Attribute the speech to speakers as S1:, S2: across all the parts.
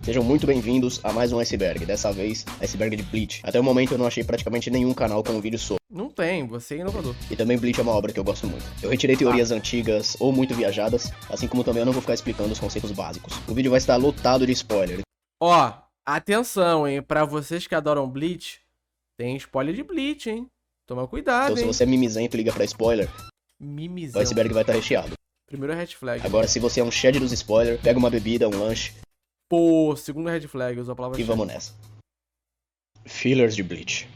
S1: Sejam muito bem-vindos a mais um Iceberg, dessa vez Iceberg de Bleach. Até o momento eu não achei praticamente nenhum canal com um vídeo sobre.
S2: Não tem, você é inovador.
S1: E também Bleach é uma obra que eu gosto muito. Eu retirei teorias antigas ou muito viajadas, assim como também eu não vou ficar explicando os conceitos básicos. O vídeo vai estar lotado de spoiler.
S2: Ó, atenção, hein, pra vocês que adoram Bleach, tem spoiler de Bleach, hein. Toma cuidado,
S1: Então se
S2: hein.
S1: você é mimizento e liga pra spoiler,
S2: Mimizão.
S1: o Iceberg vai estar recheado.
S2: Primeiro red flag.
S1: Agora se você é um shed dos spoilers, pega uma bebida, um lanche
S2: Pô, segundo red flag, usou a palavra
S1: e vamos nessa. Fillers de Bleach.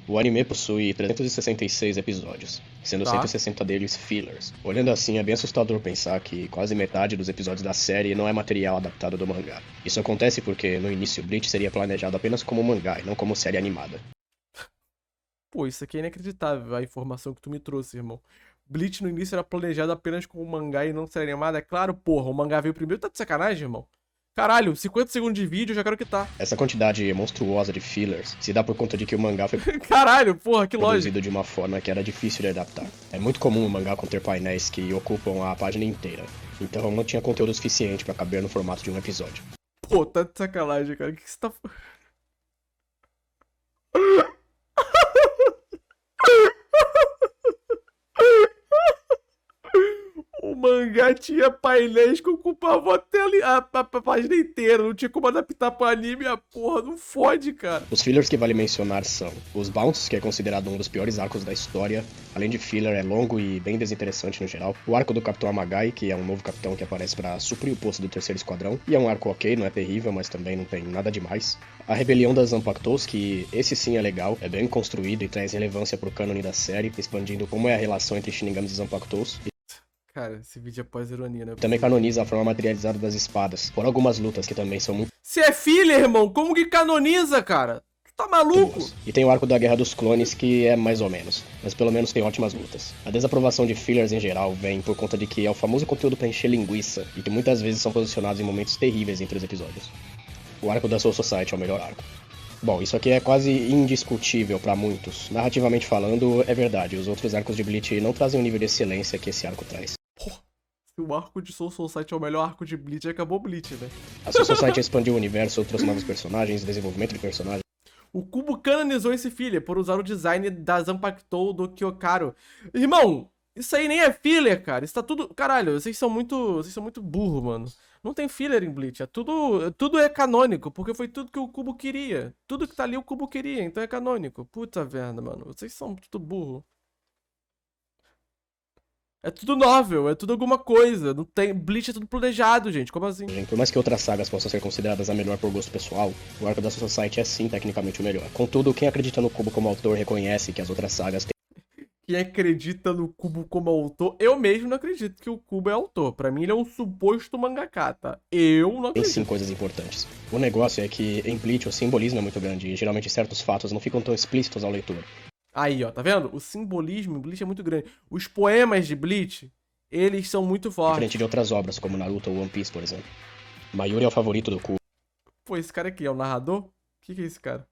S1: O anime possui 366 episódios, sendo 160 deles fillers. Olhando assim, é bem assustador pensar que quase metade dos episódios da série não é material adaptado do mangá. Isso acontece porque, no início, Bleach seria planejado apenas como mangá e não como série animada.
S2: Pô, isso aqui é inacreditável, a informação que tu me trouxe, irmão. Bleach no início era planejado apenas como mangá e não série animada. É claro, porra, o mangá veio primeiro. Tá de sacanagem, irmão? Caralho, 50 segundos de vídeo, eu já quero que tá.
S1: Essa quantidade monstruosa de fillers se dá por conta de que o mangá foi
S2: Caralho, porra, que lógico.
S1: produzido de uma forma que era difícil de adaptar. É muito comum o mangá conter painéis que ocupam a página inteira, então não tinha conteúdo suficiente pra caber no formato de um episódio.
S2: Pô, tá de sacanagem, cara. O que você tá... O mangá tinha painéis que ocupavam a tela, a página inteira. Não tinha como adaptar pro anime, a porra. Não fode, cara.
S1: Os fillers que vale mencionar são os Bounce, que é considerado um dos piores arcos da história. Além de filler, é longo e bem desinteressante no geral. O arco do Capitão Amagai, que é um novo capitão que aparece pra suprir o posto do terceiro esquadrão. E é um arco ok, não é terrível, mas também não tem nada demais. A Rebelião das Zanpakutos, que esse sim é legal, é bem construído e traz relevância pro cânone da série, expandindo como é a relação entre Shinigamis e Zanpakutos.
S2: Cara, esse vídeo é pós-ironia, né?
S1: Também canoniza a forma materializada das espadas, por algumas lutas que também são muito
S2: Se é filler, irmão, como que canoniza, cara? Tu tá maluco?
S1: boas. E tem o arco da Guerra dos Clones, que é mais ou menos, mas pelo menos tem ótimas lutas. A desaprovação de fillers em geral vem por conta de que é o famoso conteúdo pra encher linguiça, e que muitas vezes são posicionados em momentos terríveis entre os episódios. O arco da Soul Society é o melhor arco. Bom, isso aqui é quase indiscutível pra muitos. Narrativamente falando, é verdade, os outros arcos de Bleach não trazem o nível de excelência que esse arco traz.
S2: Se o arco de Soul Society é o melhor arco de Bleach, acabou Bleach, né?
S1: A Soul Society expandiu o universo, trouxe novos personagens, desenvolvimento de personagens.
S2: O Kubo canonizou esse filler por usar o design da Zanpakuto do Kyokaro. Irmão, isso aí nem é filler, cara. Isso tá tudo... Caralho, vocês são muito burro, mano. Não tem filler em Bleach. Tudo é canônico, porque foi tudo que o Kubo queria. Tudo que tá ali o Kubo queria, então é canônico. Puta merda, mano. Vocês são tudo burro. É tudo novel, é tudo alguma coisa. Não tem... Bleach é tudo planejado, gente. Como assim?
S1: Por mais que outras sagas possam ser consideradas a melhor por gosto pessoal, o arco da Soul Society é sim tecnicamente o melhor. Contudo, quem acredita no Kubo como autor reconhece que as outras sagas têm
S2: Quem acredita no Kubo como autor, eu mesmo não acredito que o Kubo é autor. Pra mim ele é um suposto mangaka, tá? Eu não acredito.
S1: sim coisas importantes. O negócio é que em Bleach o simbolismo é muito grande e geralmente certos fatos não ficam tão explícitos ao leitor.
S2: Aí, ó, tá vendo? O simbolismo em Bleach é muito grande. Os poemas de Bleach, eles são muito fortes.
S1: Diferente de outras obras, como Naruto ou One Piece, por exemplo. Mayuri é o favorito do Kubo.
S2: Pô, esse cara aqui é o narrador? O que é esse cara?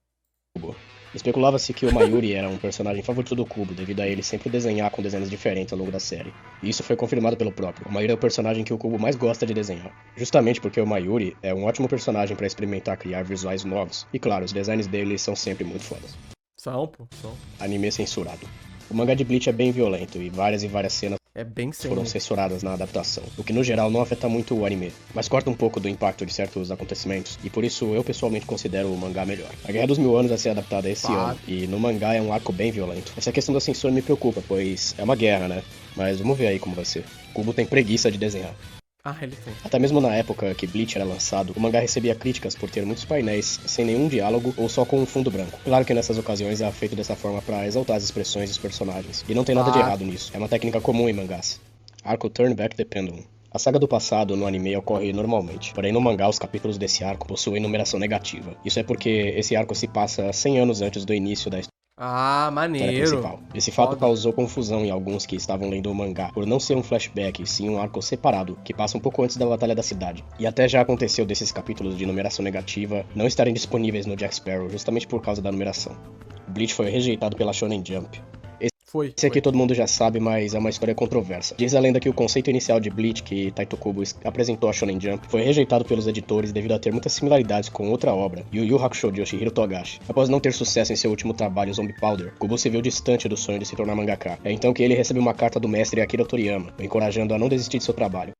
S1: Especulava-se que o Mayuri era um personagem favorito do Kubo, devido a ele sempre desenhar com desenhos diferentes ao longo da série. E isso foi confirmado pelo próprio. O Mayuri é o personagem que o Kubo mais gosta de desenhar. Justamente porque o Mayuri é um ótimo personagem para experimentar criar visuais novos. E claro, os designs dele são sempre muito fodas.
S2: São, pô, são.
S1: Anime censurado. O mangá de Bleach é bem violento e várias cenas
S2: É bem
S1: foram
S2: sem.
S1: censuradas na adaptação, o que no geral não afeta muito o anime, mas corta um pouco do impacto de certos acontecimentos, e por isso eu pessoalmente considero o mangá melhor. A Guerra dos Mil Anos vai ser adaptada esse ano, e no mangá é um arco bem violento. Essa questão da censura me preocupa, pois é uma guerra, né? Mas vamos ver aí como vai ser. O Kubo tem preguiça de desenhar.
S2: Ah, ele tem.
S1: Até mesmo na época que Bleach era lançado, o mangá recebia críticas por ter muitos painéis sem nenhum diálogo ou só com um fundo branco. Claro que nessas ocasiões é feito dessa forma para exaltar as expressões dos personagens, e não tem nada de errado nisso, é uma técnica comum em mangás. Arco Turn Back the Pendulum. A saga do passado no anime ocorre normalmente, porém no mangá os capítulos desse arco possuem numeração negativa. Isso é porque esse arco se passa 100 anos antes do início da história
S2: Maneiro.
S1: principal. Esse fato causou confusão em alguns que estavam lendo o mangá, por não ser um flashback, sim um arco separado, que passa um pouco antes da Batalha da Cidade. E até já aconteceu desses capítulos de numeração negativa não estarem disponíveis no Jack Sparrow, justamente por causa da numeração. Bleach foi rejeitado pela Shonen Jump.
S2: Foi.
S1: Esse aqui todo mundo já sabe, mas é uma história controversa. Diz a lenda que o conceito inicial de Bleach que Tite Kubo apresentou à Shonen Jump foi rejeitado pelos editores devido a ter muitas similaridades com outra obra, Yu Yu Hakusho de Yoshihiro Togashi. Após não ter sucesso em seu último trabalho, Zombie Powder, Kubo se viu distante do sonho de se tornar mangaka. É então que ele recebe uma carta do mestre Akira Toriyama, o encorajando a não desistir de seu trabalho.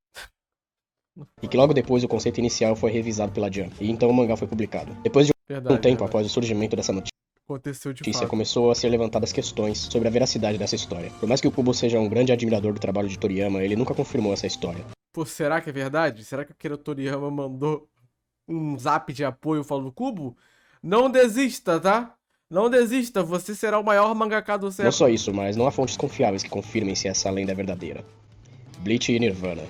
S1: E que logo depois o conceito inicial foi revisado pela Jump, e então o mangá foi publicado. Depois de um tempo após o surgimento dessa notícia,
S2: Aconteceu de fato.
S1: começou a ser levantadas questões sobre a veracidade dessa história. Por mais que o Kubo seja um grande admirador do trabalho de Toriyama, ele nunca confirmou essa história.
S2: Pô, será que é verdade? Será que o Akira Toriyama mandou um zap de apoio falando: Kubo, não desista, tá? Não desista, você será o maior mangaka do século.
S1: Não só isso, mas não há fontes confiáveis que confirmem se essa lenda é verdadeira. Bleach e Nirvana.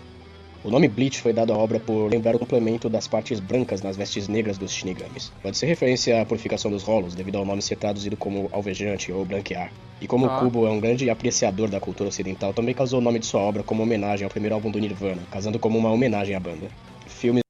S1: O nome Bleach foi dado à obra por lembrar o complemento das partes brancas nas vestes negras dos Shinigamis. Pode ser referência à purificação dos rolos, devido ao nome ser traduzido como alvejante ou branquear. E como o Kubo é um grande apreciador da cultura ocidental, também causou o nome de sua obra como homenagem ao primeiro álbum do Nirvana, casando como uma homenagem à banda. Filmes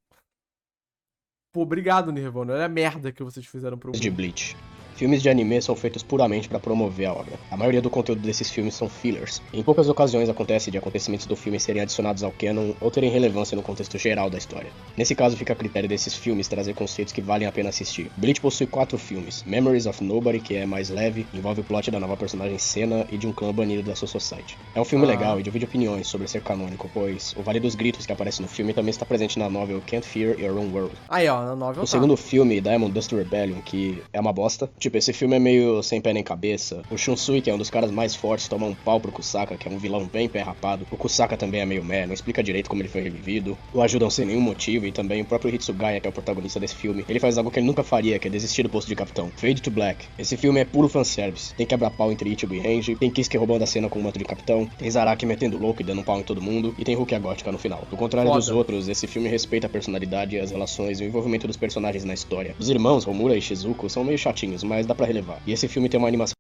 S2: Pô, obrigado, Nirvana. Olha a merda que vocês fizeram pro
S1: de
S2: mundo.
S1: Bleach. Filmes de anime são feitos puramente para promover a obra. A maioria do conteúdo desses filmes são fillers. Em poucas ocasiões acontece de acontecimentos do filme serem adicionados ao canon ou terem relevância no contexto geral da história. Nesse caso fica a critério desses filmes trazer conceitos que valem a pena assistir. Bleach possui 4 filmes. Memories of Nobody, que é mais leve, envolve o plot da nova personagem Senna e de um clã banido da sua society. É um filme legal e divide opiniões sobre ser canônico, pois o Vale dos Gritos que aparece no filme também está presente na novel Can't Fear Your Own World.
S2: Aí, ó, na novel
S1: O segundo filme, Diamond Dust Rebellion, que é uma bosta. Tipo, esse filme é meio sem pé nem cabeça. O Shunsui, que é um dos caras mais fortes, toma um pau pro Kusaka, que é um vilão bem pé rapado. O Kusaka também é meio meh, não explica direito como ele foi revivido. O ajudam sem nenhum motivo, e também o próprio Hitsugaya, que é o protagonista desse filme, ele faz algo que ele nunca faria, que é desistir do posto de capitão. Fade to Black. Esse filme é puro fanservice. Tem quebra-pau entre Ichigo e Renji, tem Kisuke roubando a cena com o manto de capitão, tem Zaraki metendo louco e dando um pau em todo mundo, e tem Rukia Gótica no final. Do contrário dos outros, esse filme respeita a personalidade, as relações e o envolvimento dos personagens na história. Os irmãos, Homura e Shizuko, são meio chatinhos, mas dá pra relevar. E esse filme tem uma animação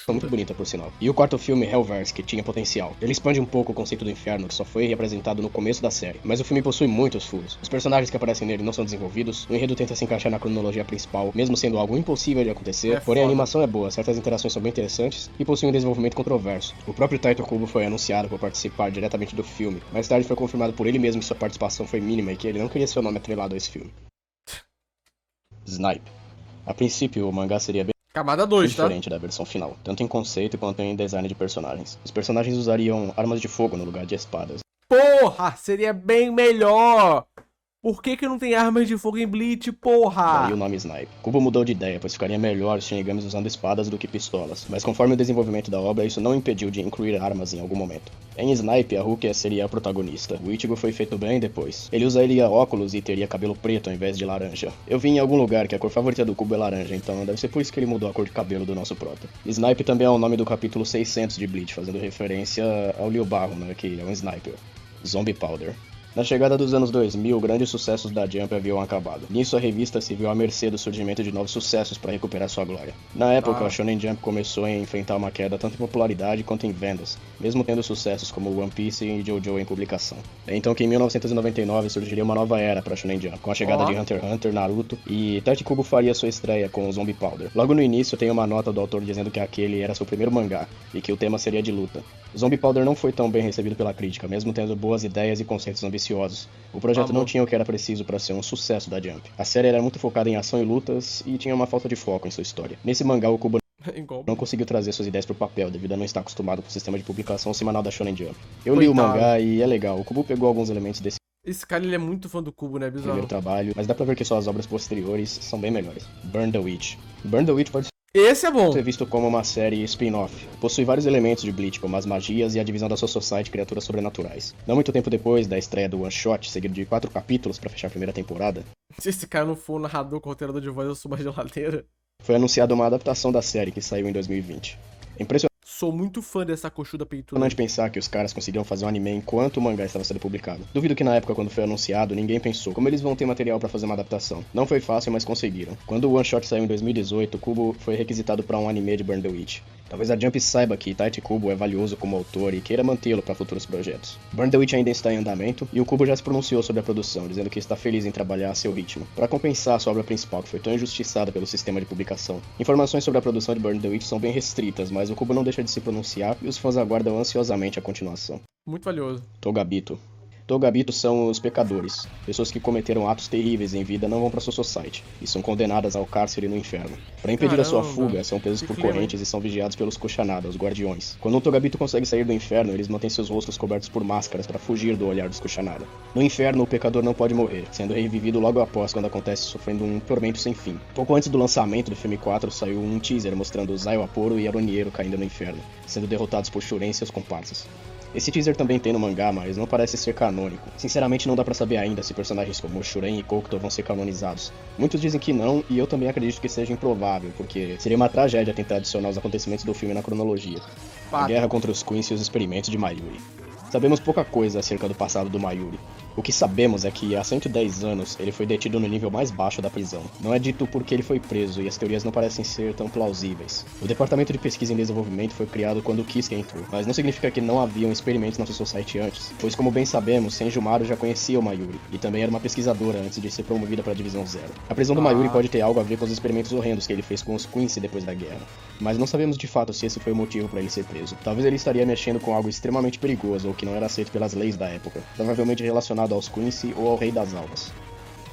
S1: muito bonita, por sinal. E o quarto filme, Hellverse, que tinha potencial. Ele expande um pouco o conceito do inferno, que só foi representado no começo da série. Mas o filme possui muitos furos. Os personagens que aparecem nele não são desenvolvidos, o enredo tenta se encaixar na cronologia principal, mesmo sendo algo impossível de acontecer. Porém, a animação é boa, certas interações são bem interessantes e possui um desenvolvimento controverso. O próprio Tite Kubo foi anunciado por participar diretamente do filme. Mais tarde foi confirmado por ele mesmo que sua participação foi mínima e que ele não queria seu nome atrelado a esse filme. Snipe. A princípio, o mangá seria bem
S2: Camada 2, tá?
S1: diferente da versão final, tanto em conceito quanto em design de personagens. Os personagens usariam armas de fogo no lugar de espadas.
S2: Porra, seria bem melhor! Por que não tem armas de fogo em Bleach, porra?
S1: Daí o nome Snipe. Kubo mudou de ideia, pois ficaria melhor os Shinigamis usando espadas do que pistolas, mas conforme o desenvolvimento da obra, isso não impediu de incluir armas em algum momento. Em Snipe, a Rukia seria a protagonista. O Ichigo foi feito bem depois. Ele usaria óculos e teria cabelo preto ao invés de laranja. Eu vi em algum lugar que a cor favorita do Kubo é laranja, então deve ser por isso que ele mudou a cor de cabelo do nosso prota. Snipe também é o nome do capítulo 600 de Bleach, fazendo referência ao Ryubaru, né, que é um sniper. Zombie Powder. Na chegada dos anos 2000, grandes sucessos da Jump haviam acabado. Nisso, a revista se viu à mercê do surgimento de novos sucessos para recuperar sua glória. Na época, a Shonen Jump começou a enfrentar uma queda tanto em popularidade quanto em vendas, mesmo tendo sucessos como One Piece e JoJo em publicação. É então que em 1999 surgiria uma nova era para a Shonen Jump, com a chegada de Hunter x Hunter, Naruto, e Tite Kubo faria sua estreia com o Zombie Powder. Logo no início, tem uma nota do autor dizendo que aquele era seu primeiro mangá, e que o tema seria de luta. Zombie Powder não foi tão bem recebido pela crítica, mesmo tendo boas ideias e conceitos ambiciosos. O projeto não tinha o que era preciso para ser um sucesso da Jump. A série era muito focada em ação e lutas, e tinha uma falta de foco em sua história. Nesse mangá, o Kubo não conseguiu trazer suas ideias pro papel, devido a não estar acostumado com o sistema de publicação semanal da Shonen Jump. Eu li o mangá e é legal, o Kubo pegou alguns elementos desse
S2: Esse cara, ele é muito fã do Kubo, né, bizarro?
S1: primeiro trabalho, mas dá pra ver que suas obras posteriores são bem melhores. Burn the Witch. Burn the Witch pode
S2: Esse é bom.
S1: ser visto como uma série spin-off. Possui vários elementos de Bleach, como as magias e a divisão da sua society de criaturas sobrenaturais. Não muito tempo depois da estreia do One Shot, seguido de 4 capítulos para fechar a primeira temporada,
S2: Se esse cara não for um narrador com roteador de voz, eu sou uma geladeira.
S1: foi anunciada uma adaptação da série que saiu em 2020. É impressionante
S2: Sou muito fã dessa coxuda peituda.
S1: pensar que os caras conseguiram fazer um anime enquanto o mangá estava sendo publicado. Duvido que na época, quando foi anunciado, ninguém pensou como eles vão ter material para fazer uma adaptação. Não foi fácil, mas conseguiram. Quando o One Shot saiu em 2018, Kubo foi requisitado para um anime de Burn the Witch. Talvez a Jump saiba que Tite Kubo é valioso como autor e queira mantê-lo para futuros projetos. Burn the Witch ainda está em andamento, e o Kubo já se pronunciou sobre a produção, dizendo que está feliz em trabalhar a seu ritmo, para compensar sua obra principal, que foi tão injustiçada pelo sistema de publicação. Informações sobre a produção de Burn the Witch são bem restritas, mas o Kubo não deixa de se pronunciar e os fãs aguardam ansiosamente a continuação.
S2: Muito valioso.
S1: Togabito. Togabito são os pecadores. Pessoas que cometeram atos terríveis em vida não vão pra sua society e são condenadas ao cárcere no inferno. Para impedir a sua fuga, são presos por correntes e são vigiados pelos Kushanadas, os guardiões. Quando um Togabito consegue sair do inferno, eles mantêm seus rostos cobertos por máscaras para fugir do olhar dos Kushanada. No inferno, o pecador não pode morrer, sendo revivido logo após quando acontece, sofrendo um tormento sem fim. Pouco antes do lançamento do filme 4, saiu um teaser mostrando Zio Aporo e Aroniero caindo no inferno, sendo derrotados por Shuren e seus comparsas. Esse teaser também tem no mangá, mas não parece ser canônico. Sinceramente, não dá pra saber ainda se personagens como Shuren e Kokuto vão ser canonizados. Muitos dizem que não, e eu também acredito que seja improvável, porque seria uma tragédia tentar adicionar os acontecimentos do filme na cronologia. A guerra contra os Queens e os experimentos de Mayuri. Sabemos pouca coisa acerca do passado do Mayuri. O que sabemos é que há 110 anos ele foi detido no nível mais baixo da prisão. Não é dito por que ele foi preso e as teorias não parecem ser tão plausíveis. O Departamento de Pesquisa em Desenvolvimento foi criado quando Kisuke entrou, mas não significa que não haviam experimentos na Society antes, pois como bem sabemos, Senjumaru já conhecia o Mayuri e também era uma pesquisadora antes de ser promovida para a Divisão Zero. A prisão do Mayuri pode ter algo a ver com os experimentos horrendos que ele fez com os Quincy depois da guerra, mas não sabemos de fato se esse foi o motivo para ele ser preso. Talvez ele estaria mexendo com algo extremamente perigoso ou que não era aceito pelas leis da época, provavelmente relacionado aos Quincy ou ao Rei das Almas.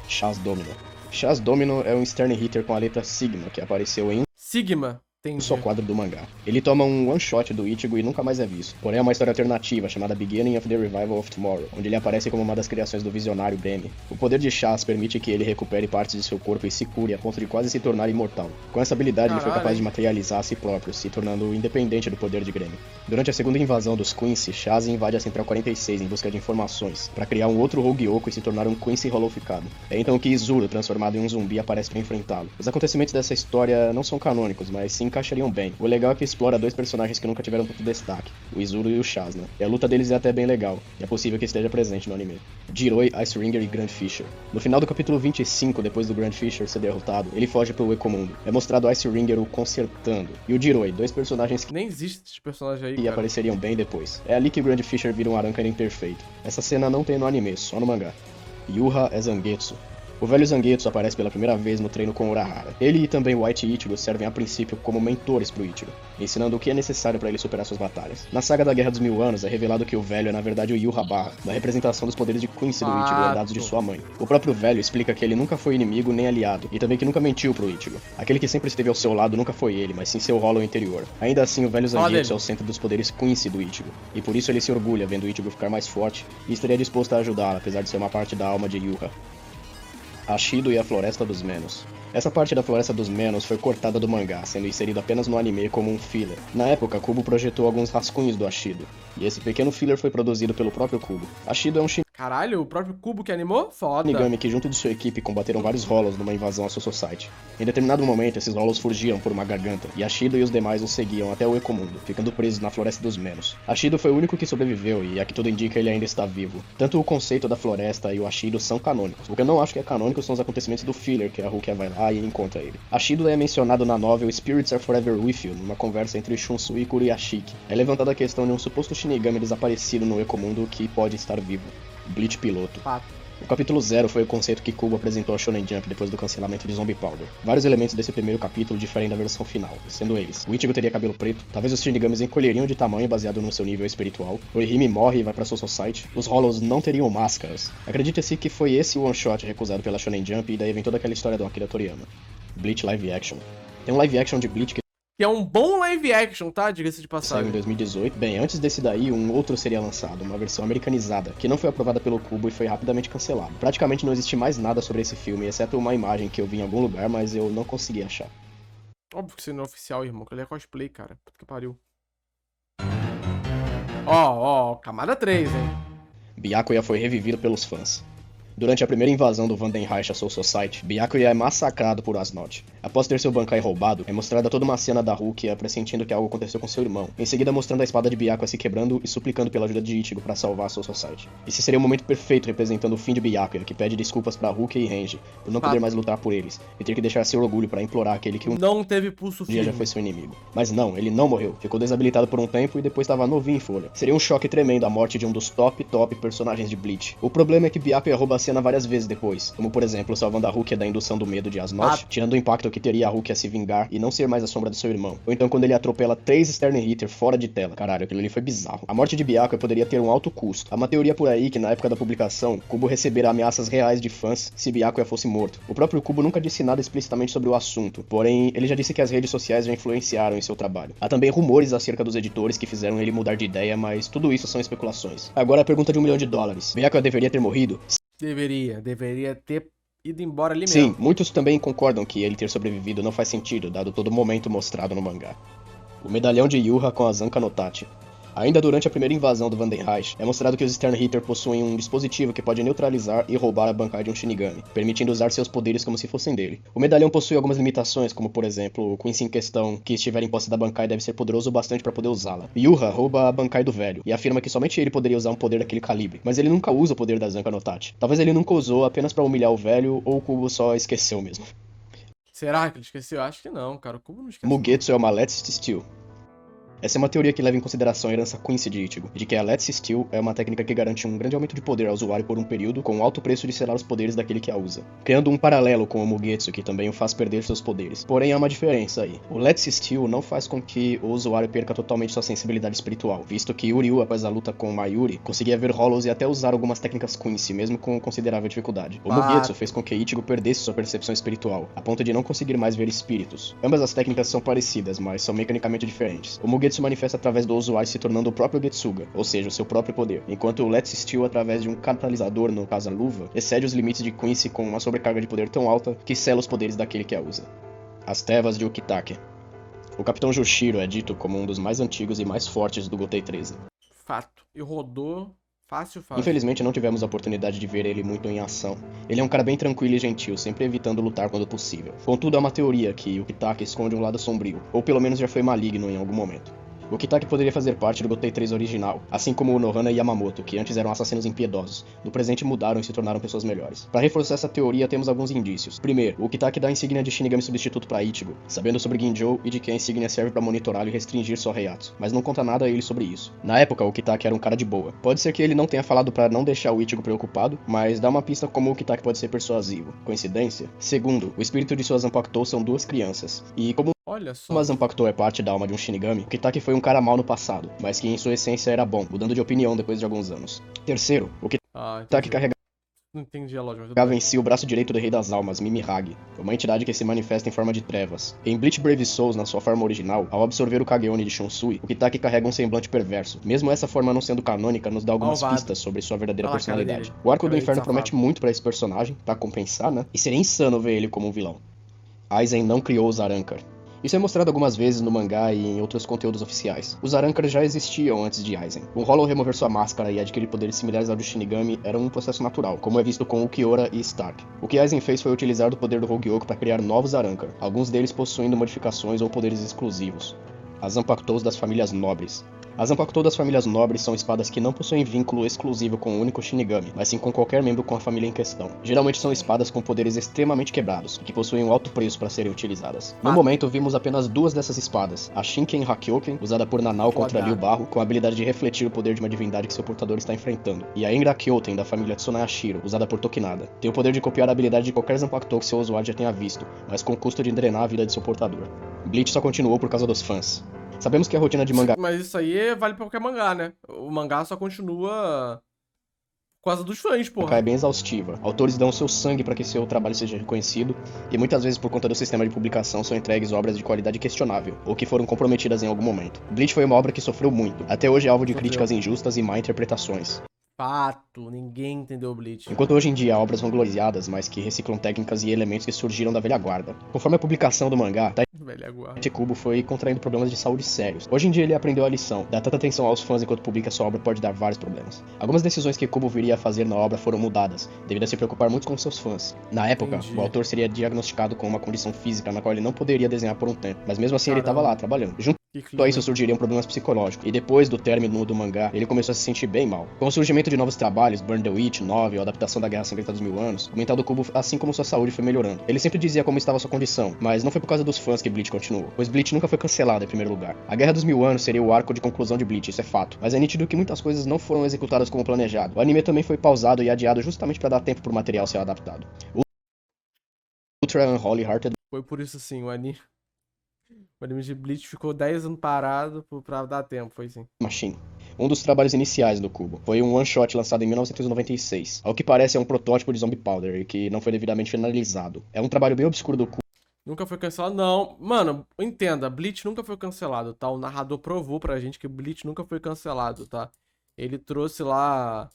S1: Chaz Domino. Chaz Domino é um Stern Hitter com a letra Sigma, que apareceu em
S2: Sigma.
S1: um só quadro do mangá. Ele toma um one-shot do Ichigo e nunca mais é visto. Porém, é uma história alternativa chamada Beginning of the Revival of Tomorrow, onde ele aparece como uma das criações do visionário Bemi. O poder de Chaz permite que ele recupere partes de seu corpo e se cure a ponto de quase se tornar imortal. Com essa habilidade, ele foi capaz de materializar a si próprio, se tornando independente do poder de Grêmio. Durante a segunda invasão dos Quincy, Chaz invade a Central 46 em busca de informações, para criar um outro Hogyoku e se tornar um Quincy holoficado. É então que Izuru, transformado em um zumbi, aparece para enfrentá-lo. Os acontecimentos dessa história não são canônicos, mas sim encaixariam bem. O legal é que explora dois personagens que nunca tiveram tanto destaque, o Izuru e o Chaz, né? E a luta deles é até bem legal, e é possível que esteja presente no anime. Jiroi, Iceringer e Grand Fisher. No final do capítulo 25, depois do Grand Fisher ser derrotado, ele foge pro Ecomundo. É mostrado Iceringer o consertando, e o Jiroi, dois personagens que
S2: nem existe esse personagem aí,
S1: e apareceriam bem depois. É ali que o Grand Fisher vira um Arrancar perfeito. Essa cena não tem no anime, só no mangá. Yuha é Zangetsu. O velho Zangetsu aparece pela primeira vez no treino com Urahara. Ele e também o White Ichigo servem a princípio como mentores pro Ichigo, ensinando o que é necessário para ele superar suas batalhas. Na saga da Guerra dos Mil Anos é revelado que o velho é na verdade o Yuha Barra, da representação dos poderes de Quincy do Ichigo herdados de sua mãe. O próprio velho explica que ele nunca foi inimigo nem aliado, e também que nunca mentiu pro Ichigo. Aquele que sempre esteve ao seu lado nunca foi ele, mas sim seu Hollow interior. Ainda assim, o velho Zangetsu é o centro dos poderes Quincy do Ichigo, e por isso ele se orgulha vendo o Ichigo ficar mais forte e estaria disposto a ajudá-lo, apesar de ser uma parte da alma de Yuha. Ashido e a Floresta dos Menos. Essa parte da Floresta dos Menos foi cortada do mangá, sendo inserido apenas no anime como um filler. Na época, Kubo projetou alguns rascunhos do Ashido, e esse pequeno filler foi produzido pelo próprio Kubo. Ashido é um
S2: Caralho, o próprio Kubo que animou? Foda.
S1: Shinigami que junto de sua equipe combateram vários Hollows numa invasão à sua society. Em determinado momento, esses Hollows fugiam por uma garganta, e Ashido e os demais os seguiam até o Ecomundo, ficando presos na Floresta dos Menos. Ashido foi o único que sobreviveu, e a que tudo indica ele ainda está vivo. Tanto o conceito da floresta e o Ashido são canônicos. O que eu não acho que é canônico são os acontecimentos do filler, que a Rukia vai lá e encontra ele. Ashido é mencionado na novel Spirits Are Forever With You, numa conversa entre Shunsui e Kuriashiki. É levantada a questão de um suposto Shinigami desaparecido no Ecomundo que pode estar vivo. Bleach Piloto. O capítulo 0 foi o conceito que Kubo apresentou a Shonen Jump depois do cancelamento de Zombie Powder. Vários elementos desse primeiro capítulo diferem da versão final, sendo eles: o Ichigo teria cabelo preto, talvez os Shinigamis encolheriam de tamanho baseado no seu nível espiritual, Orihime morre e vai pra sua society, os Hollows não teriam máscaras. Acredita-se que foi esse o one-shot recusado pela Shonen Jump e daí vem toda aquela história do Akira Toriyama. Bleach Live Action. Tem um live action de Bleach que
S2: é um bom live action, tá? Diga-se de passagem.
S1: Saiu em 2018. Bem, antes desse daí, um outro seria lançado, uma versão americanizada, que não foi aprovada pelo Kubo e foi rapidamente cancelado. Praticamente não existe mais nada sobre esse filme, exceto uma imagem que eu vi em algum lugar, mas eu não consegui achar.
S2: Óbvio que isso não é oficial, irmão, que ele é cosplay, cara. Puta que pariu. Ó, camada 3, hein?
S1: Byakuya foi revivido pelos fãs. Durante a primeira invasão do Vandenreich à Soul Society, Byakuya é massacrado por Asnod. Após ter seu Bankai roubado, é mostrada toda uma cena da Rukia pressentindo que algo aconteceu com seu irmão, em seguida mostrando a espada de Byakuya se quebrando e suplicando pela ajuda de Ichigo para salvar a Soul Society. Esse seria o momento perfeito representando o fim de Byakuya, que pede desculpas pra Rukia e Renji por não poder mais lutar por eles, e ter que deixar seu orgulho para implorar aquele que
S2: não teve pulso firme.
S1: Dia já foi seu inimigo. Mas não, ele não morreu, ficou desabilitado por um tempo e depois estava novinho em folha. Seria um choque tremendo a morte de um dos top personagens de Bleach. O problema é que Byakuya rouba a cena várias vezes depois, como por exemplo salvando a Rukia da indução do medo de Asnoth, tirando o impacto que teria a Rukia se vingar e não ser mais a sombra do seu irmão, ou então quando ele atropela 3 Stern Hitter fora de tela. Caralho, aquilo ali foi bizarro. A morte de Byakuya poderia ter um alto custo. Há uma teoria por aí que na época da publicação, Kubo recebera ameaças reais de fãs se Byakuya fosse morto. O próprio Kubo nunca disse nada explicitamente sobre o assunto, porém ele já disse que as redes sociais já influenciaram em seu trabalho. Há também rumores acerca dos editores que fizeram ele mudar de ideia, mas tudo isso são especulações. Agora a pergunta de $1 milhão. Byakuya deveria ter morrido?
S2: Deveria ter ido embora ali mesmo.
S1: Sim, muitos também concordam que ele ter sobrevivido não faz sentido, dado todo o momento mostrado no mangá. O medalhão de Yuha com a Zanka no Tachi. Ainda durante a primeira invasão do Vandenreich, é mostrado que os Stern Hitter possuem um dispositivo que pode neutralizar e roubar a Bankai de um Shinigami, permitindo usar seus poderes como se fossem dele. O medalhão possui algumas limitações, como por exemplo, o Quincy em questão, que estiver em posse da Bankai deve ser poderoso o bastante para poder usá-la. Yuha rouba a Bankai do velho, e afirma que somente ele poderia usar um poder daquele calibre, mas ele nunca usa o poder da Zanka no Tachi. Talvez ele nunca usou apenas para humilhar o velho, ou o Kubo só esqueceu mesmo.
S2: Será que ele esqueceu? Acho que não, cara. O Kubo não esqueceu.
S1: Mugetsu é uma Let's Steel. Essa é uma teoria que leva em consideração a herança Quincy de Ichigo, de que a Let's Steal é uma técnica que garante um grande aumento de poder ao usuário por um período, com um alto preço de selar os poderes daquele que a usa, criando um paralelo com o Mugetsu, que também o faz perder seus poderes. Porém, há uma diferença aí. O Let's Steal não faz com que o usuário perca totalmente sua sensibilidade espiritual, visto que Uryu, após a luta com Mayuri, conseguia ver Hollows e até usar algumas técnicas Quincy, mesmo com considerável dificuldade. O Mugetsu fez com que Ichigo perdesse sua percepção espiritual, a ponto de não conseguir mais ver espíritos. Ambas as técnicas são parecidas, mas são mecanicamente diferentes. O Mugetsu manifesta através do usuário se tornando o próprio Getsuga, ou seja, o seu próprio poder, enquanto o Let's Steal, através de um catalisador, no caso a luva, excede os limites de Quincy com uma sobrecarga de poder tão alta que sela os poderes daquele que a usa. As Tevas de Ukitake. O Capitão Joshiro é dito como um dos mais antigos e mais fortes do Gotei 13.
S2: Fato. E rodou fácil.
S1: Infelizmente não tivemos a oportunidade de ver ele muito em ação. Ele é um cara bem tranquilo e gentil, sempre evitando lutar quando possível. Contudo, há uma teoria que Ukitake esconde um lado sombrio, ou pelo menos já foi maligno em algum momento. O Ukitake poderia fazer parte do Gotei 3 original, assim como o Nohana e Yamamoto, que antes eram assassinos impiedosos. No presente mudaram e se tornaram pessoas melhores. Para reforçar essa teoria, temos alguns indícios. Primeiro, o Ukitake dá a insígnia de Shinigami substituto para Ichigo, sabendo sobre Ginjou e de que a insígnia serve para monitorá-lo e restringir sua Heiatsu, mas não conta nada a ele sobre isso. Na época, o Ukitake era um cara de boa. Pode ser que ele não tenha falado para não deixar o Ichigo preocupado, mas dá uma pista como o Ukitake pode ser persuasivo. Coincidência? Segundo, o espírito de sua Zanpakutou são 2 crianças, e como
S2: Olha só.
S1: Como a Zanpakutou é parte da alma de um Shinigami, o Ukitake foi um cara mau no passado, mas que em sua essência era bom, mudando de opinião depois de alguns anos. Terceiro, o Ukitake carregava
S2: Não entendi a lógica. Mas
S1: em si o braço direito do Rei das Almas, Mimi-Hage, uma entidade que se manifesta em forma de trevas. Em Bleach Brave Souls, na sua forma original, ao absorver o Kageoni de Shunsui, o Ukitake carrega um semblante perverso. Mesmo essa forma não sendo canônica, nos dá algumas pistas sobre sua verdadeira personalidade. O Arco do Inferno promete muito pra esse personagem, pra compensar, né? E seria insano ver ele como um vilão. Aizen não criou os Arrancar. Isso é mostrado algumas vezes no mangá e em outros conteúdos oficiais. Os Arrancar já existiam antes de Aizen. O Hollow remover sua máscara e adquirir poderes similares ao do Shinigami era um processo natural, como é visto com Ulquiorra e Stark. O que Aizen fez foi utilizar o poder do Hogyoku para criar novos Arrancar, alguns deles possuindo modificações ou poderes exclusivos. As Zanpakutou das famílias nobres. As Zanpakutou das famílias nobres são espadas que não possuem vínculo exclusivo com o único Shinigami, mas sim com qualquer membro com a família em questão. Geralmente são espadas com poderes extremamente quebrados, e que possuem um alto preço para serem utilizadas. No momento, vimos apenas 2 dessas espadas. A Shinken Hakyoken, usada por Nanao contra Liu Barro, com a habilidade de refletir o poder de uma divindade que seu portador está enfrentando. E a Engra Kyoten, da família Tsunayashiro, usada por Tokinada. Tem o poder de copiar a habilidade de qualquer Zanpakutou que seu usuário já tenha visto, mas com o custo de drenar a vida de seu portador. Bleach só continuou por causa dos fãs. Sabemos que a rotina de mangá...
S2: Mas isso aí vale pra qualquer mangá, né? O mangá só continua por causa dos fãs, porra.
S1: É bem exaustiva. Autores dão seu sangue para que seu trabalho seja reconhecido, e muitas vezes por conta do sistema de publicação são entregues obras de qualidade questionável, ou que foram comprometidas em algum momento. Bleach foi uma obra que sofreu muito. Até hoje é alvo de críticas injustas e má interpretações.
S2: Fato, ninguém entendeu o Bleach.
S1: Enquanto hoje em dia há obras vangloriadas, mas que reciclam técnicas e elementos que surgiram da velha guarda. Conforme a publicação do mangá, Taichi Kubo foi contraindo problemas de saúde sérios. Hoje em dia ele aprendeu a lição. Dar tanta atenção aos fãs enquanto publica sua obra pode dar vários problemas. Algumas decisões que Kubo viria a fazer na obra foram mudadas, devido a se preocupar muito com seus fãs. Na época, o autor seria diagnosticado com uma condição física na qual ele não poderia desenhar por um tempo, mas mesmo assim ele estava lá, trabalhando.
S2: Que
S1: Quanto a
S2: clima,
S1: isso
S2: hein?
S1: surgiriam problemas psicológicos, e depois do término do mangá, ele começou a se sentir bem mal. Com o surgimento de novos trabalhos, Burn the Witch, Novel, a adaptação da Guerra Sangrenta dos Mil Anos, o mental do Kubo, assim como sua saúde, foi melhorando. Ele sempre dizia como estava sua condição, mas não foi por causa dos fãs que Bleach continuou, pois Bleach nunca foi cancelado em primeiro lugar. A Guerra dos Mil Anos seria o arco de conclusão de Bleach, isso é fato, mas é nítido que muitas coisas não foram executadas como planejado. O anime também foi pausado e adiado justamente para dar tempo pro material ser adaptado. Ultra Unholy Hearted
S2: Foi por isso sim, o anime de Bleach ficou 10 anos parado pra dar tempo, foi assim.
S1: Machine. Um dos trabalhos iniciais do Kubo. Foi um one-shot lançado em 1996. Ao que parece é um protótipo de Zombie Powder e que não foi devidamente finalizado. É um trabalho bem obscuro do Kubo.
S2: Nunca foi cancelado, não. Mano, entenda, Bleach nunca foi cancelado, tá? O narrador provou pra gente que Bleach nunca foi cancelado, tá? Ele trouxe lá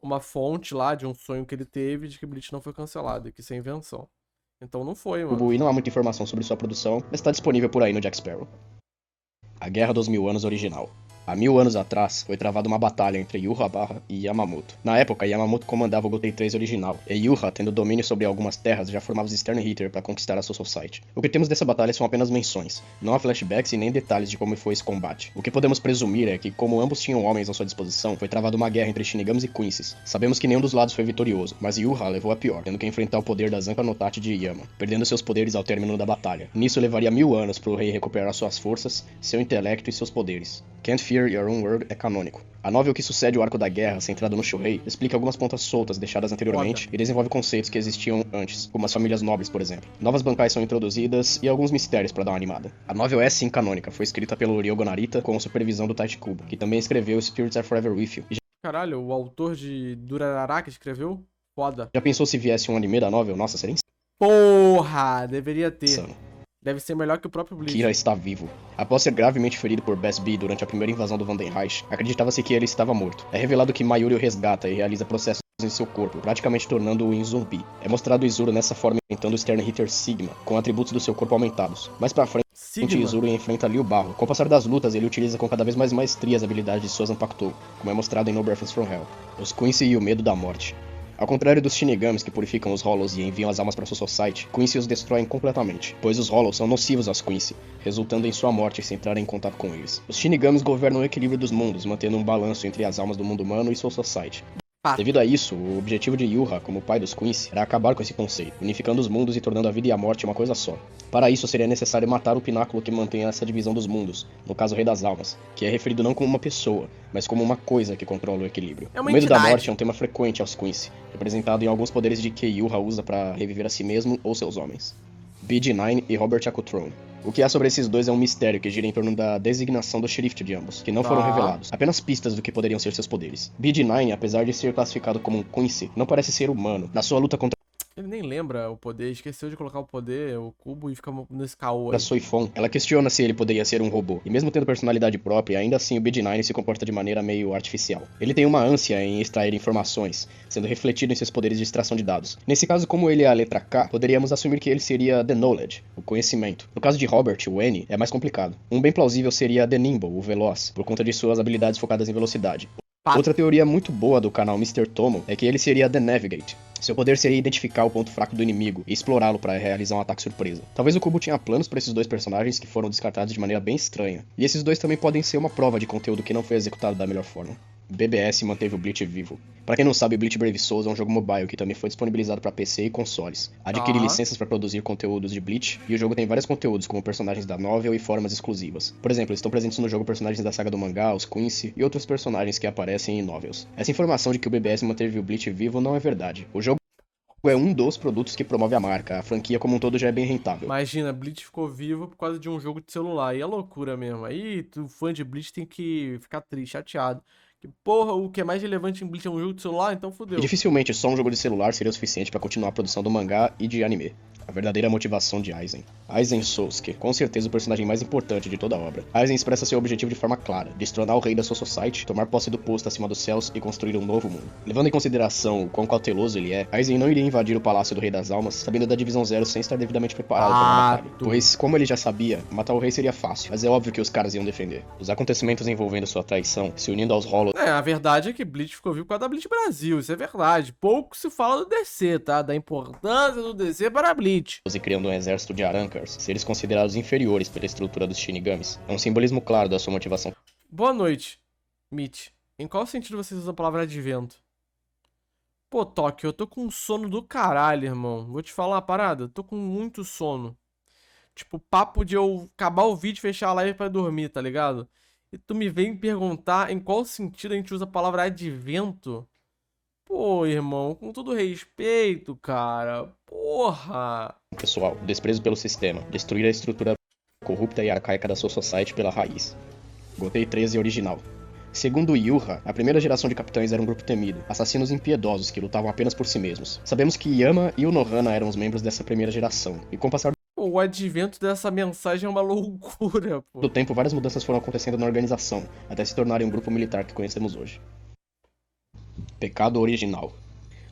S2: uma fonte lá de um sonho que ele teve de que Bleach não foi cancelado, e que isso é invenção. Então não foi, mano.
S1: E não há muita informação sobre sua produção, mas está disponível por aí no Jack Sparrow. A Guerra dos Mil Anos original. Há 1000 anos atrás, foi travada uma batalha entre Yhwach e Yamamoto. Na época, Yamamoto comandava o Gotei 3 original, e Yhwach, tendo domínio sobre algumas terras, já formava os Stern Hitter para conquistar a Soul Society. O que temos dessa batalha são apenas menções, não há flashbacks e nem detalhes de como foi esse combate. O que podemos presumir é que, como ambos tinham homens à sua disposição, foi travada uma guerra entre Shinigamis e Quincy's. Sabemos que nenhum dos lados foi vitorioso, mas Yhwach levou a pior, tendo que enfrentar o poder da Zanka no Tachi de Yama, perdendo seus poderes ao término da batalha. Nisso levaria 1000 anos para o rei recuperar suas forças, seu intelecto e seus poderes. Can't Fear Your Own World é canônico. A novel que sucede o arco da guerra, centrado no Shurei, explica algumas pontas soltas deixadas anteriormente e desenvolve conceitos que existiam antes, como as famílias nobres, por exemplo. Novas bancais são introduzidas e alguns mistérios para dar uma animada. A novel é sim canônica, foi escrita pelo Ryogo Narita com supervisão do Taichi Kubo, que também escreveu Spirits Are Forever With You.
S2: Caralho, o autor de Durarara que escreveu? Foda.
S1: Já pensou se viesse um anime da novel? Nossa, seria
S2: Porra! Deveria ter.
S1: insano.
S2: Deve ser melhor que o próprio Bleach.
S1: Kira está vivo. Após ser gravemente ferido por Bass B durante a primeira invasão do Vandenreich, acreditava-se que ele estava morto. É revelado que Mayuri o resgata e realiza processos em seu corpo, praticamente tornando-o em zumbi. É mostrado Izuru nessa forma enfrentando o Stern Hitter Sigma, com atributos do seu corpo aumentados. Mais pra frente,
S2: Sigma.
S1: Izuru enfrenta Liu Barro. Com o passar das lutas, ele utiliza com cada vez mais maestria as habilidades de suas Zanpakutou, como é mostrado em No Reference from Hell. Os Quincy e o Medo da Morte. Ao contrário dos Shinigamis que purificam os Hollows e enviam as almas para sua Society, Quincy os destroem completamente, pois os Hollows são nocivos aos Quincy, resultando em sua morte se entrarem em contato com eles. Os Shinigamis governam o equilíbrio dos mundos, mantendo um balanço entre as almas do mundo humano e sua Society. Devido a isso, o objetivo de Yhwach, como pai dos Quincy, era acabar com esse conceito, unificando os mundos e tornando a vida e a morte uma coisa só. Para isso, seria necessário matar o pináculo que mantém essa divisão dos mundos, no caso o Rei das Almas, que é referido não como uma pessoa, mas como uma coisa que controla o equilíbrio.
S2: É uma
S1: o medo
S2: entidade.
S1: da morte é um tema frequente aos Quincy, representado em alguns poderes de que Yhwach usa para reviver a si mesmo ou seus homens. BD9 e Robert Akutrone. O que há sobre esses dois é um mistério que gira em torno da designação do xerife de ambos, que não foram revelados, apenas pistas do que poderiam ser seus poderes. BD9, apesar de ser classificado como um Quincy, não parece ser humano. Na sua luta contra
S2: Ele nem lembra o poder, esqueceu de colocar o poder, o cubo, e fica nesse caô aí.
S1: a Soifon, ela questiona se ele poderia ser um robô, e mesmo tendo personalidade própria, ainda assim o BD9 se comporta de maneira meio artificial. Ele tem uma ânsia em extrair informações, sendo refletido em seus poderes de extração de dados. Nesse caso, como ele é a letra K, poderíamos assumir que ele seria The Knowledge, o conhecimento. No caso de Robert, o N, é mais complicado. Um bem plausível seria The Nimble, o veloz, por conta de suas habilidades focadas em velocidade. Outra teoria muito boa do canal Mr. Tomo é que ele seria The Navigate. Seu poder seria identificar o ponto fraco do inimigo e explorá-lo para realizar um ataque surpresa. Talvez o Kubo tinha planos para esses dois personagens que foram descartados de maneira bem estranha. E esses dois também podem ser uma prova de conteúdo que não foi executado da melhor forma. BBS manteve o Bleach vivo. Pra quem não sabe, Bleach Brave Souls é um jogo mobile que também foi disponibilizado para PC e consoles. Adquire licenças para produzir conteúdos de Bleach, e o jogo tem vários conteúdos como personagens da novel e formas exclusivas. Por exemplo, estão presentes no jogo personagens da saga do mangá, os Quincy e outros personagens que aparecem em novels. Essa informação de que o BBS manteve o Bleach vivo não é verdade. O jogo é um dos produtos que promove a marca, a franquia como um todo já é bem rentável.
S2: Imagina, Bleach ficou vivo por causa de um jogo de celular, aí é loucura mesmo. Aí o fã de Bleach tem que ficar triste, chateado. Que porra, o que é mais relevante em Bleach é um jogo de celular, então fodeu.
S1: E dificilmente só um jogo de celular seria o suficiente para continuar a produção do mangá e de anime. A verdadeira motivação de Aizen. Aizen Sousuke, com certeza o personagem mais importante de toda a obra. Aizen expressa seu objetivo de forma clara, destronar o rei da sua society, tomar posse do posto acima dos céus e construir um novo mundo. Levando em consideração o quão cauteloso ele é, Aizen não iria invadir o palácio do Rei das Almas, sabendo da Divisão Zero sem estar devidamente preparado para uma batalha. Pois, como ele já sabia, matar o rei seria fácil, mas é óbvio que os caras iam defender. Os acontecimentos envolvendo sua traição, se unindo aos Hollows
S2: A verdade é que Bleach ficou vivo por causa da Bleach Brasil, isso é verdade. Pouco se fala do DC, tá? Da importância do DC para Bleach.
S1: E criando um exército de Arankars, seres considerados inferiores pela estrutura dos Shinigamis. É um simbolismo claro da sua motivação.
S2: Boa noite, Mitch. Em qual sentido vocês usam a palavra advento? Pô, Tóquio, eu tô com sono do caralho, irmão. Vou te falar uma parada, eu tô com muito sono. Tipo, papo de eu acabar o vídeo e fechar a live pra dormir, tá ligado? E tu me vem perguntar em qual sentido a gente usa a palavra advento? Pô, irmão, com todo respeito, cara. Porra.
S1: Pessoal, o desprezo pelo sistema, destruir a estrutura corrupta e arcaica da Soul Society pela raiz. Gotei 13 original. Segundo Yuha, a primeira geração de capitães era um grupo temido, assassinos impiedosos que lutavam apenas por si mesmos. Sabemos que Yama e Unohana eram os membros dessa primeira geração, e com o passar
S2: O advento dessa mensagem é uma loucura, pô.
S1: do tempo, várias mudanças foram acontecendo na organização, até se tornarem um grupo militar que conhecemos hoje. Pecado original.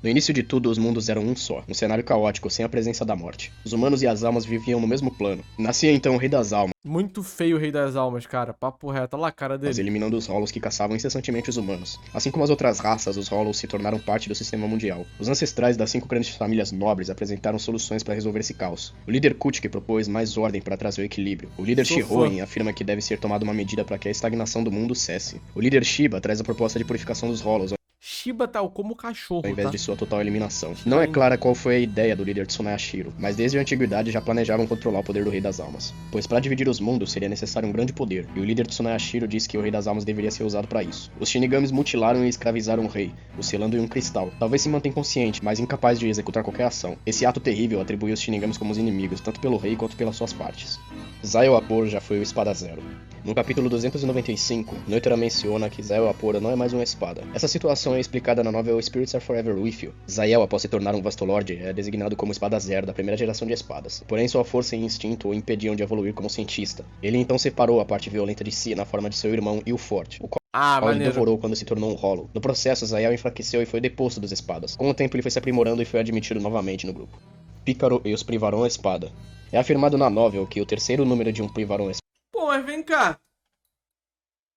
S1: No início de tudo, os mundos eram um só, um cenário caótico, sem a presença da morte. Os humanos e as almas viviam no mesmo plano. Nascia então o Rei das Almas,
S2: Muito feio o Rei das Almas, cara. Papo reto, olha lá a cara dele.
S1: eliminando os Hollows que caçavam incessantemente os humanos. Assim como as outras raças, os Hollows se tornaram parte do sistema mundial. Os ancestrais das 5 grandes famílias nobres apresentaram soluções para resolver esse caos. O líder Kuchiki propôs mais ordem para trazer o equilíbrio. O líder
S2: Sou fã.
S1: Shihoin afirma que deve ser tomada uma medida para que a estagnação do mundo cesse. O líder Shiba traz a proposta de purificação dos Hollows,
S2: Shiba tal como cachorro,
S1: ao invés
S2: tá?
S1: de sua total eliminação. Não é clara qual foi a ideia do líder Tsunade Hashiro, mas desde a antiguidade já planejavam controlar o poder do Rei das Almas. Pois para dividir os mundos seria necessário um grande poder, e o líder Tsunade Hashiro disse que o Rei das Almas deveria ser usado para isso. Os Shinigamis mutilaram e escravizaram o rei, o selando em um cristal. Talvez se mantém consciente, mas incapaz de executar qualquer ação. Esse ato terrível atribuiu os Shinigamis como os inimigos, tanto pelo rei quanto pelas suas partes. Zayo Apor já foi o Espada Zero. No capítulo 295, Noitara menciona que Zael Apora não é mais uma espada. Essa situação é explicada na novel Spirits Are Forever With You. Zael, após se tornar um Vastolord, é designado como Espada Zero da primeira geração de espadas. Porém, sua força e instinto o impediam de evoluir como cientista. Ele então separou a parte violenta de si na forma de seu irmão Ilfort, o qual ele devorou quando se tornou um Hollow. No processo, Zael enfraqueceu e foi deposto das espadas. Com o tempo, ele foi se aprimorando e foi admitido novamente no grupo. Pícaro e os privarão a espada. É afirmado na novel que o terceiro número de um privarão a espada.
S2: Pô, mas vem cá.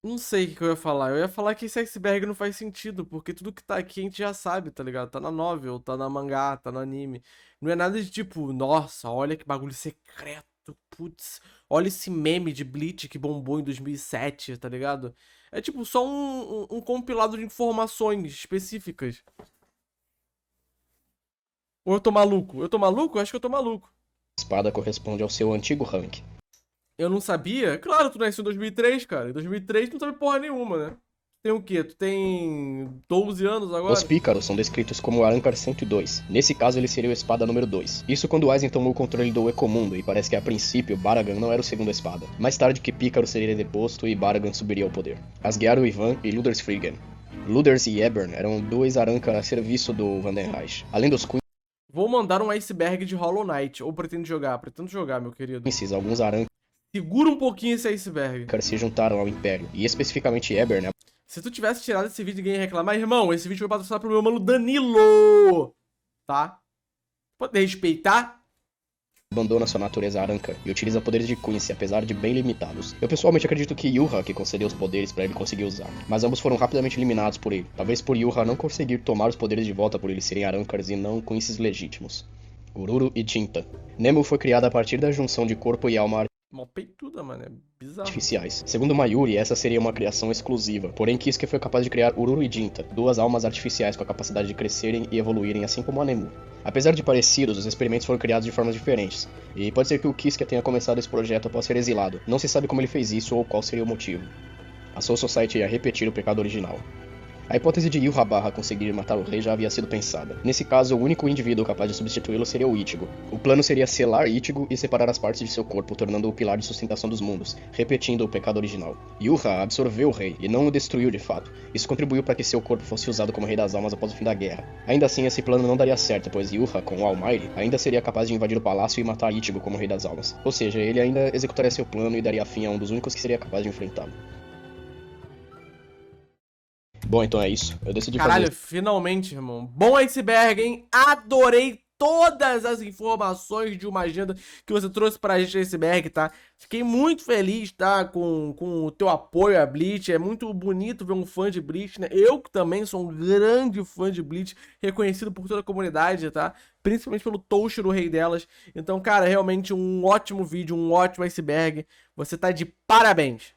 S2: Não sei o que eu ia falar. Eu ia falar que esse iceberg não faz sentido, porque tudo que tá aqui a gente já sabe, tá ligado? Tá na novel, tá na mangá, tá no anime. Não é nada de tipo, nossa, olha que bagulho secreto, putz. Olha esse meme de Bleach que bombou em 2007, tá ligado? É tipo só um compilado de informações específicas. Ou eu tô maluco? Eu tô maluco? Eu acho que eu tô maluco.
S1: Espada corresponde ao seu antigo rank.
S2: Eu não sabia? Claro, tu nasceu em 2003, cara. Em 2003 tu não sabe porra nenhuma, né? Tem o quê? Tu tem 12 anos agora?
S1: Os Pícaros são descritos como Arankar 102. Nesse caso, ele seria o Espada número 2. Isso quando Aizen tomou o controle do Ecomundo, e parece que a princípio Baragan não era o segundo Espada. Mais tarde que Pícaro seria deposto e Baragan subiria ao poder. Asgearo Ivan e Luders Frigen. Luders e Ebern eram 2 Arankar a serviço do Vandenreich. Além dos
S2: Vou mandar um iceberg de Hollow Knight. Ou pretendo jogar, meu querido.
S1: alguns Arankar
S2: Segura um pouquinho esse iceberg.
S1: se juntaram ao Império, e especificamente Ebern
S2: Se tu tivesse tirado esse vídeo e ninguém ia reclamar, irmão, esse vídeo foi patrocinado pro meu mano Danilo. Tá? Pode respeitar?
S1: abandona sua natureza Arankar e utiliza poderes de Quincy, apesar de bem limitados. Eu pessoalmente acredito que Yuha que concedeu os poderes para ele conseguir usar, mas ambos foram rapidamente eliminados por ele, talvez por Yuha não conseguir tomar os poderes de volta por eles serem Arankars e não Quincy's legítimos. Ururu e Tinta. Nemu foi criada a partir da junção de corpo e alma
S2: Mó peituda, mano. É bizarro.
S1: artificiais. Segundo Mayuri, essa seria uma criação exclusiva, porém Kisuke foi capaz de criar Ururu e Jinta, 2 almas artificiais com a capacidade de crescerem e evoluírem assim como a Nemu. Apesar de parecidos, os experimentos foram criados de formas diferentes, e pode ser que o Kisuke tenha começado esse projeto após ser exilado. Não se sabe como ele fez isso ou qual seria o motivo. A Soul Society ia repetir o pecado original. A hipótese de Yhwach conseguir matar o rei já havia sido pensada. Nesse caso, o único indivíduo capaz de substituí-lo seria o Ichigo. O plano seria selar Ichigo e separar as partes de seu corpo, tornando-o o pilar de sustentação dos mundos, repetindo o pecado original. Yuha absorveu o rei, e não o destruiu de fato. Isso contribuiu para que seu corpo fosse usado como rei das almas após o fim da guerra. Ainda assim, esse plano não daria certo, pois Yuha, com o Almighty, ainda seria capaz de invadir o palácio e matar Ichigo como rei das almas. Ou seja, ele ainda executaria seu plano e daria fim a um dos únicos que seria capaz de enfrentá-lo. Bom, então é isso. Eu decidi
S2: Caralho,
S1: fazer...
S2: finalmente, irmão. Bom iceberg, hein? Adorei todas as informações de uma agenda que você trouxe pra gente nesse Iceberg, tá? Fiquei muito feliz, tá? Com o teu apoio a Bleach. É muito bonito ver um fã de Bleach, né? Eu que também sou um grande fã de Bleach, reconhecido por toda a comunidade, tá? Principalmente pelo Toshiro, o rei delas. Então, cara, realmente um ótimo vídeo, um ótimo Iceberg. Você tá de parabéns.